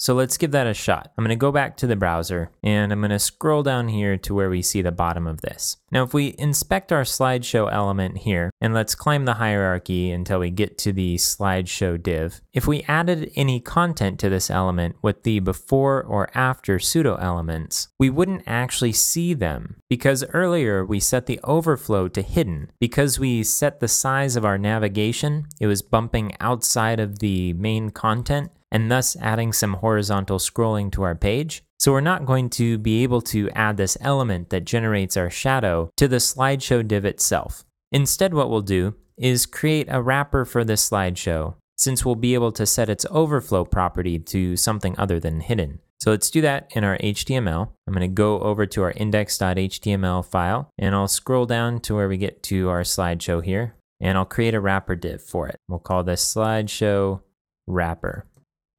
So let's give that a shot. I'm going to go back to the browser and I'm going to scroll down here to where we see the bottom of this. Now, if we inspect our slideshow element here, and let's climb the hierarchy until we get to the slideshow div, if we added any content to this element with the before or after pseudo elements, we wouldn't actually see them because earlier we set the overflow to hidden. Because we set the size of our navigation, it was bumping outside of the main content and thus adding some horizontal scrolling to our page. So we're not going to be able to add this element that generates our shadow to the slideshow div itself. Instead, what we'll do is create a wrapper for this slideshow, since we'll be able to set its overflow property to something other than hidden. So let's do that in our HTML. I'm going to go over to our index.html file, and I'll scroll down to where we get to our slideshow here, and I'll create a wrapper div for it. We'll call this slideshow wrapper.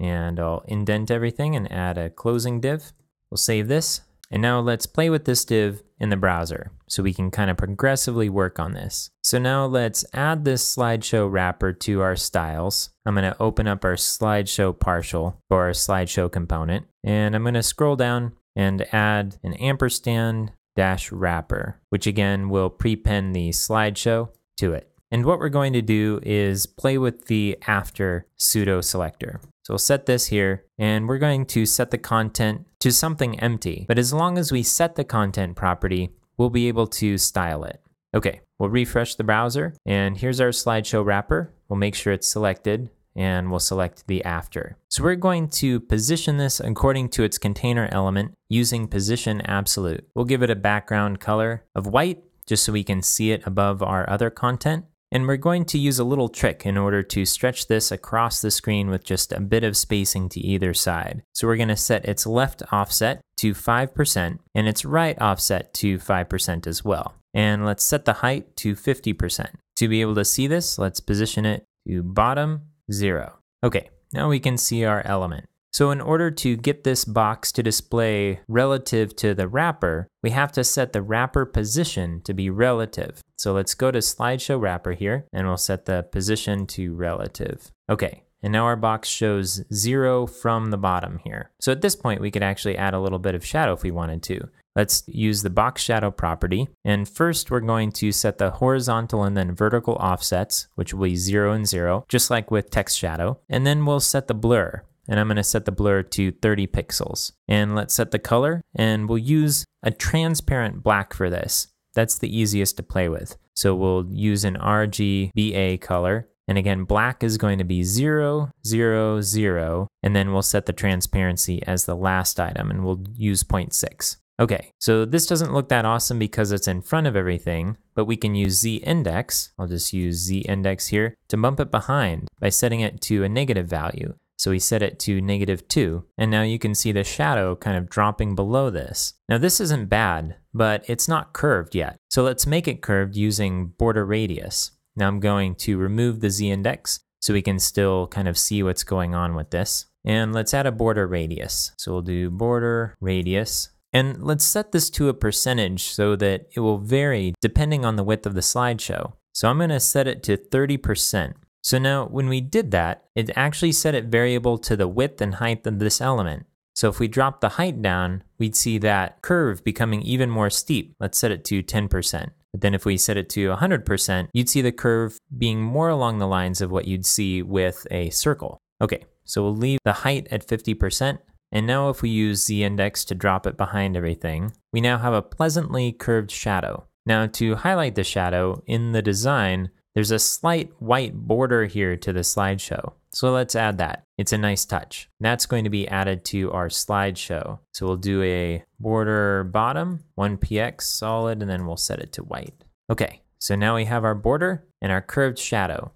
And I'll indent everything and add a closing div. We'll save this. And now let's play with this div in the browser so we can kind of progressively work on this. So now let's add this slideshow wrapper to our styles. I'm going to open up our slideshow partial for our slideshow component. And I'm going to scroll down and add an ampersand dash wrapper, which again will prepend the slideshow to it. And what we're going to do is play with the after pseudo selector. So we'll set this here, and we're going to set the content to something empty. But as long as we set the content property, we'll be able to style it. Okay, we'll refresh the browser, and here's our slideshow wrapper. We'll make sure it's selected, and we'll select the after. So we're going to position this according to its container element using position absolute. We'll give it a background color of white, just so we can see it above our other content. And we're going to use a little trick in order to stretch this across the screen with just a bit of spacing to either side. So we're going to set its left offset to 5% and its right offset to 5% as well. And let's set the height to 50%. To be able to see this, let's position it to bottom 0. Okay, now we can see our element. So in order to get this box to display relative to the wrapper, we have to set the wrapper position to be relative. So let's go to slideshow wrapper here, and we'll set the position to relative. Okay, and now our box shows 0 from the bottom here. So at this point, we could actually add a little bit of shadow if we wanted to. Let's use the box shadow property. And first, we're going to set the horizontal and then vertical offsets, which will be 0 and 0, just like with text shadow. And then we'll set the blur. And I'm going to set the blur to 30 pixels. And let's set the color, and we'll use a transparent black for this. That's the easiest to play with. So we'll use an RGBA color. And again, black is going to be 0, 0, 0. And then we'll set the transparency as the last item, and we'll use 0.6. Okay, so this doesn't look that awesome because it's in front of everything, but we can use z-index. I'll just use z-index here to bump it behind by setting it to a negative value. So we set it to -2, and now you can see the shadow kind of dropping below this. Now this isn't bad, but it's not curved yet. So let's make it curved using border radius. Now I'm going to remove the z-index so we can still kind of see what's going on with this. And let's add a border radius. So we'll do border radius. And let's set this to a percentage so that it will vary depending on the width of the slideshow. So I'm going to set it to 30%. So now when we did that, it actually set it variable to the width and height of this element. So if we drop the height down, we'd see that curve becoming even more steep. Let's set it to 10%. But then if we set it to 100%, you'd see the curve being more along the lines of what you'd see with a circle. Okay, so we'll leave the height at 50%. And now if we use z-index to drop it behind everything, we now have a pleasantly curved shadow. Now to highlight the shadow in the design, there's a slight white border here to the slideshow. So let's add that. It's a nice touch. That's going to be added to our slideshow. So we'll do a border bottom, 1px solid, and then we'll set it to white. Okay, so now we have our border and our curved shadow.